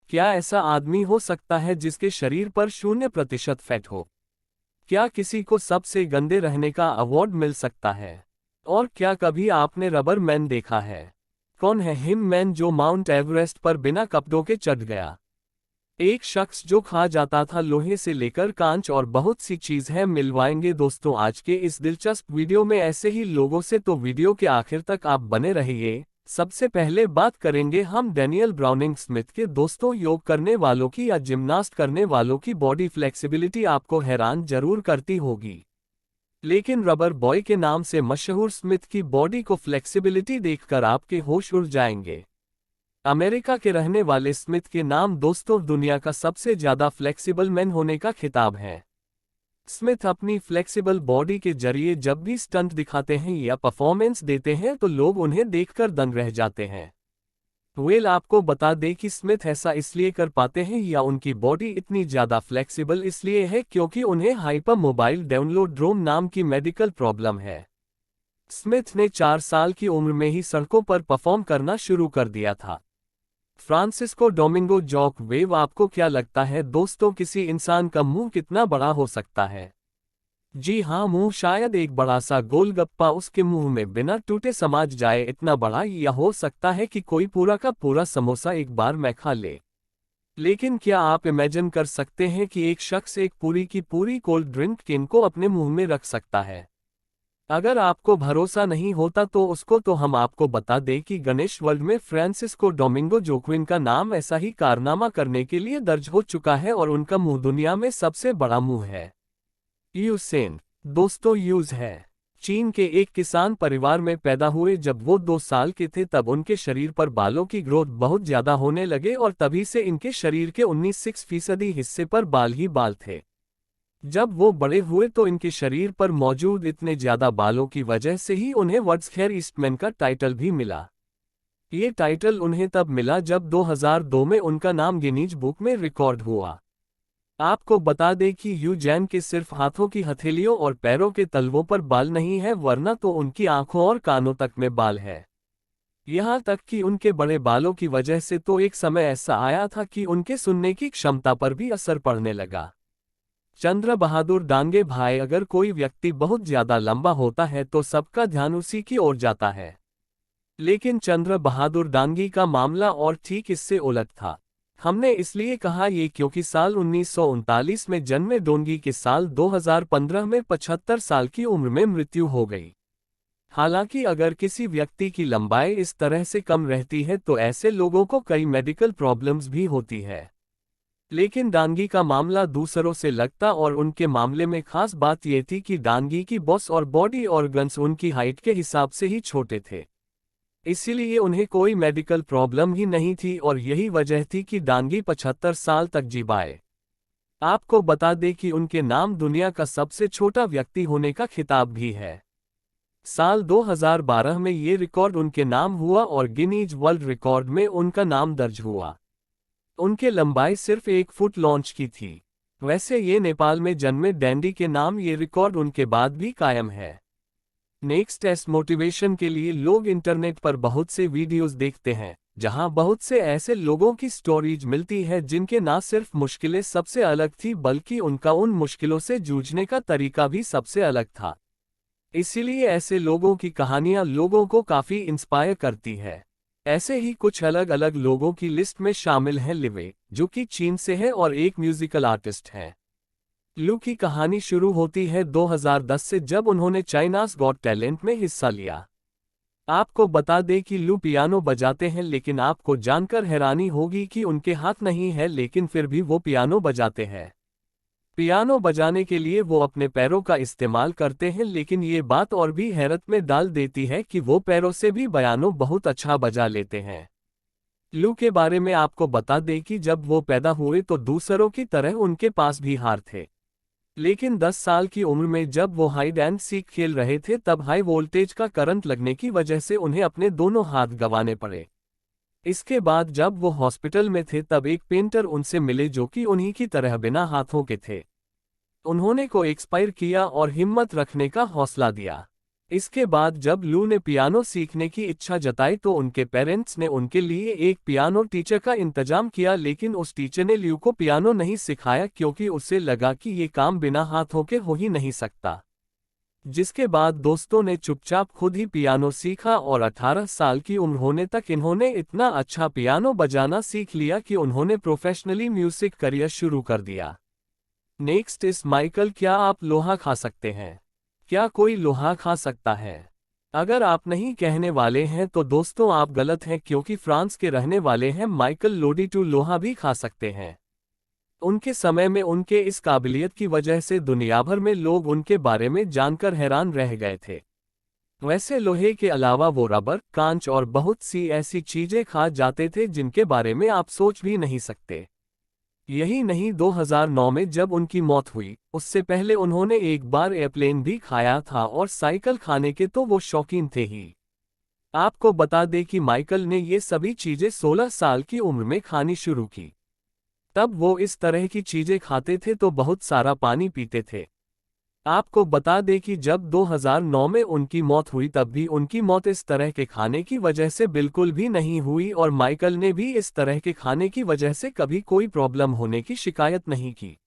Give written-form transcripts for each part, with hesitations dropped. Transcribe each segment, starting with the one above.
क्या ऐसा आदमी हो सकता है जिसके शरीर पर 0% फैट हो? क्या किसी को सबसे गंदे रहने का अवार्ड मिल सकता है? और क्या कभी आपने रबर मैन देखा है? कौन है हिम मैन जो माउंट एवरेस्ट पर बिना कपड़ों के चढ़ गया? एक शख्स जो खा जाता था लोहे से लेकर कांच और बहुत सी चीज है मिलवाएंगे दोस्तों आज के इस दिलचस्प वीडियो में ऐसे ही लोगों से, तो वीडियो के आखिर तक आप बने रहिए। सबसे पहले बात करेंगे हम डैनियल ब्राउनिंग स्मिथ के दोस्तों। योग करने वालों की या जिम्नास्ट करने वालों की बॉडी फ्लेक्सिबिलिटी आपको हैरान जरूर करती होगी, लेकिन रबर बॉय के नाम से मशहूर स्मिथ की बॉडी को फ्लेक्सिबिलिटी देखकर आपके होश उड़ जाएंगे। अमेरिका के रहने वाले स्मिथ के नाम दोस्तों दुनिया का सबसे ज्यादा फ्लेक्सिबल मैन होने का खिताब है। स्मिथ अपनी फ्लेक्सिबल बॉडी के जरिए जब भी स्टंट दिखाते हैं या परफॉर्मेंस देते हैं तो लोग उन्हें देखकर दंग रह जाते हैं। आपको बता दें कि स्मिथ ऐसा इसलिए कर पाते हैं या उनकी बॉडी इतनी ज्यादा फ्लेक्सिबल इसलिए है क्योंकि उन्हें हाइपर मोबाइल डाउनलोड्रोम नाम की मेडिकल प्रॉब्लम है। स्मिथ ने 4 साल की उम्र में ही सड़कों पर परफॉर्म करना शुरू कर दिया था। फ्रांसिस्को डोमिंगो जॉक वेव, आपको क्या लगता है दोस्तों किसी इंसान का मुंह कितना बड़ा हो सकता है? जी हाँ, मुंह शायद एक बड़ा सा गोलगप्पा उसके मुंह में बिना टूटे समाज जाए इतना बड़ा, या हो सकता है कि कोई पूरा का पूरा समोसा एक बार में खा ले। लेकिन क्या आप इमेजिन कर सकते हैं कि एक शख्स एक पूरी की पूरी कोल्ड ड्रिंक कैन को अपने मुंह में रख सकता है? अगर आपको भरोसा नहीं होता तो हम आपको बता दें कि गणेश वर्ल्ड में फ्रांसिस्को डोमिंगो जोक्विन का नाम ऐसा ही कारनामा करने के लिए दर्ज हो चुका है और उनका मुंह दुनिया में सबसे बड़ा मुंह है। यूसेन दोस्तों यूज है चीन के एक किसान परिवार में पैदा हुए। जब वो 2 साल के थे तब उनके शरीर पर बालों की ग्रोथ बहुत ज्यादा होने लगे और तभी से इनके शरीर के 19% हिस्से पर बाल ही बाल थे। जब वो बड़े हुए तो इनके शरीर पर मौजूद इतने ज्यादा बालों की वजह से ही उन्हें वर्ल्ड्स ईस्टमैन का टाइटल भी मिला। ये टाइटल उन्हें तब मिला जब 2002 में उनका नाम गिनीज बुक में रिकॉर्ड हुआ। आपको बता दें कि यूजैन के सिर्फ हाथों की हथेलियों और पैरों के तलवों पर बाल नहीं है, वरना तो उनकी आंखों और कानों तक में बाल है। यहाँ तक कि उनके बड़े बालों की वजह से तो एक समय ऐसा आया था कि उनके सुनने की क्षमता पर भी असर पड़ने लगा। चंद्र बहादुर डांगे भाई, अगर कोई व्यक्ति बहुत ज्यादा लंबा होता है तो सबका ध्यान उसी की ओर जाता है, लेकिन चंद्र बहादुर डांगी का मामला और ठीक इससे उलट था। हमने इसलिए कहा ये क्योंकि साल 1939 में जन्मे डोंगी के साल 2015 में 75 साल की उम्र में मृत्यु हो गई। हालांकि अगर किसी व्यक्ति की लंबाई इस तरह से कम रहती है तो ऐसे लोगों को कई मेडिकल प्रॉब्लम्स भी होती है, लेकिन डांगी का मामला दूसरों से लगता और उनके मामले में खास बात यह थी कि डांगी की बॉस और बॉडी ऑर्गन्स उनकी हाइट के हिसाब से ही छोटे थे, इसीलिए उन्हें कोई मेडिकल प्रॉब्लम ही नहीं थी और यही वजह थी कि डांगी 75 साल तक जी पाए। आपको बता दें कि उनके नाम दुनिया का सबसे छोटा व्यक्ति होने का खिताब भी है। साल 2012 में ये रिकॉर्ड उनके नाम हुआ और गिनीज वर्ल्ड रिकॉर्ड में उनका नाम दर्ज हुआ। उनके लंबाई सिर्फ 1 फुट लॉन्च की थी। वैसे ये नेपाल में जन्मे डैंडी के नाम ये रिकॉर्ड उनके बाद भी कायम है। नेक्स्ट टेस्ट मोटिवेशन के लिए लोग इंटरनेट पर बहुत से वीडियोस देखते हैं जहां बहुत से ऐसे लोगों की स्टोरीज मिलती है जिनके ना सिर्फ मुश्किलें सबसे अलग थी बल्कि उनका उन मुश्किलों से जूझने का तरीका भी सबसे अलग था। इसीलिए ऐसे लोगों की कहानियां लोगों को काफी इंस्पायर करती है। ऐसे ही कुछ अलग अलग लोगों की लिस्ट में शामिल हैं लिवे, जो कि चीन से है और एक म्यूजिकल आर्टिस्ट हैं। लू की कहानी शुरू होती है 2010 से जब उन्होंने चाइनाज गॉट टैलेंट में हिस्सा लिया। आपको बता दें कि लू पियानो बजाते हैं, लेकिन आपको जानकर हैरानी होगी कि उनके हाथ नहीं है, लेकिन फिर भी वो पियानो बजाते हैं। पियानो बजाने के लिए वो अपने पैरों का इस्तेमाल करते हैं, लेकिन ये बात और भी हैरत में डाल देती है कि वो पैरों से भी पियानो बहुत अच्छा बजा लेते हैं। लू के बारे में आपको बता दें कि जब वो पैदा हुए तो दूसरों की तरह उनके पास भी हाथ थे, लेकिन 10 साल की उम्र में जब वो हाइड एंड सीक खेल रहे थे तब हाई वोल्टेज का करंट लगने की वजह से उन्हें अपने दोनों हाथ गंवाने पड़े। इसके बाद जब वो हॉस्पिटल में थे तब एक पेंटर उनसे मिले जो कि उन्हीं की तरह बिना हाथों के थे। उन्होंने को एक्सपायर किया और हिम्मत रखने का हौसला दिया। इसके बाद जब लू ने पियानो सीखने की इच्छा जताई तो उनके पेरेंट्स ने उनके लिए एक पियानो टीचर का इंतजाम किया, लेकिन उस टीचर ने ल्यू को पियानो नहीं सिखाया क्योंकि उसे लगा कि ये काम बिना हाथों के हो ही नहीं सकता। जिसके बाद दोस्तों ने चुपचाप खुद ही पियानो सीखा और 18 साल की उम्र होने तक इन्होंने इतना अच्छा पियानो बजाना सीख लिया कि उन्होंने प्रोफेशनली म्यूजिक करियर शुरू कर दिया। नेक्स्ट इस माइकल, क्या आप लोहा खा सकते हैं? क्या कोई लोहा खा सकता है? अगर आप नहीं कहने वाले हैं तो दोस्तों आप गलत हैं, क्योंकि फ्रांस के रहने वाले हैं माइकल लोडीटू लोहा भी खा सकते हैं। उनके समय में उनके इस काबिलियत की वजह से दुनिया भर में लोग उनके बारे में जानकर हैरान रह गए थे। वैसे लोहे के अलावा वो रबर, कांच और बहुत सी ऐसी चीजें खा जाते थे जिनके बारे में आप सोच भी नहीं सकते। यही नहीं, 2009 में जब उनकी मौत हुई उससे पहले उन्होंने एक बार एयरप्लेन भी खाया था, और साइकिल खाने के तो वो शौकीन थे ही। आपको बता दें कि माइकल ने ये सभी चीजें 16 साल की उम्र में खानी शुरू की। तब वो इस तरह की चीजें खाते थे तो बहुत सारा पानी पीते थे। आपको बता दें कि जब 2009 में उनकी मौत हुई तब भी उनकी मौत इस तरह के खाने की वजह से बिल्कुल भी नहीं हुई, और माइकल ने भी इस तरह के खाने की वजह से कभी कोई प्रॉब्लम होने की शिकायत नहीं की।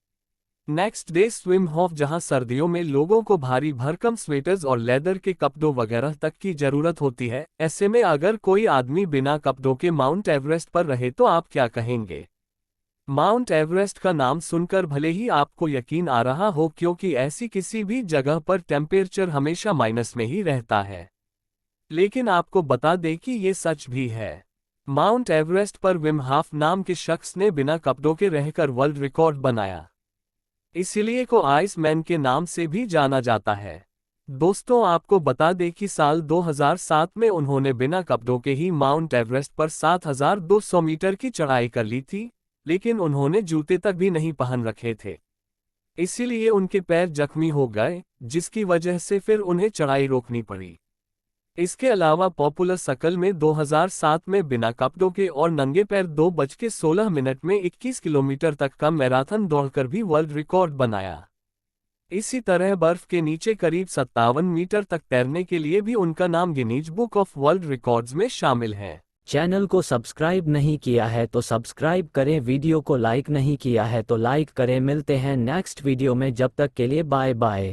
नेक्स्ट डे स्विम ऑफ, जहां सर्दियों में लोगों को भारी भरकम स्वेटर्स और लेदर के कपड़ों वगैरह तक की जरूरत होती है। ऐसे में अगर कोई आदमी बिना कपड़ों के माउंट एवरेस्ट पर रहे तो आप क्या कहेंगे? माउंट एवरेस्ट का नाम सुनकर भले ही आपको यकीन आ रहा हो, क्योंकि ऐसी किसी भी जगह पर टेम्परेचर हमेशा माइनस में ही रहता है, लेकिन आपको बता दें कि ये सच भी है। माउंट एवरेस्ट पर विम हाफ नाम के शख्स ने बिना कपड़ों के रहकर वर्ल्ड रिकॉर्ड बनाया, इसीलिए को आइस मैन के नाम से भी जाना जाता है। दोस्तों आपको बता दें कि साल 2007 में उन्होंने बिना कपड़ों के ही माउंट एवरेस्ट पर 7200 मीटर की चढ़ाई कर ली थी, लेकिन उन्होंने जूते तक भी नहीं पहन रखे थे, इसीलिए उनके पैर जख्मी हो गए, जिसकी वजह से फिर उन्हें चढ़ाई रोकनी पड़ी। इसके अलावा पॉपुलर सर्कल में 2007 में बिना कपड़ों के और नंगे पैर 2:16 में 21 किलोमीटर तक का मैराथन दौड़कर भी वर्ल्ड रिकॉर्ड बनाया। इसी तरह बर्फ के नीचे करीब 57 मीटर तक तैरने के लिए भी उनका नाम Guinness book of world records में शामिल है। चैनल को सब्सक्राइब नहीं किया है तो सब्सक्राइब करें, वीडियो को लाइक नहीं किया है तो लाइक करें। मिलते हैं नेक्स्ट वीडियो में, जब तक के लिए बाय बाय।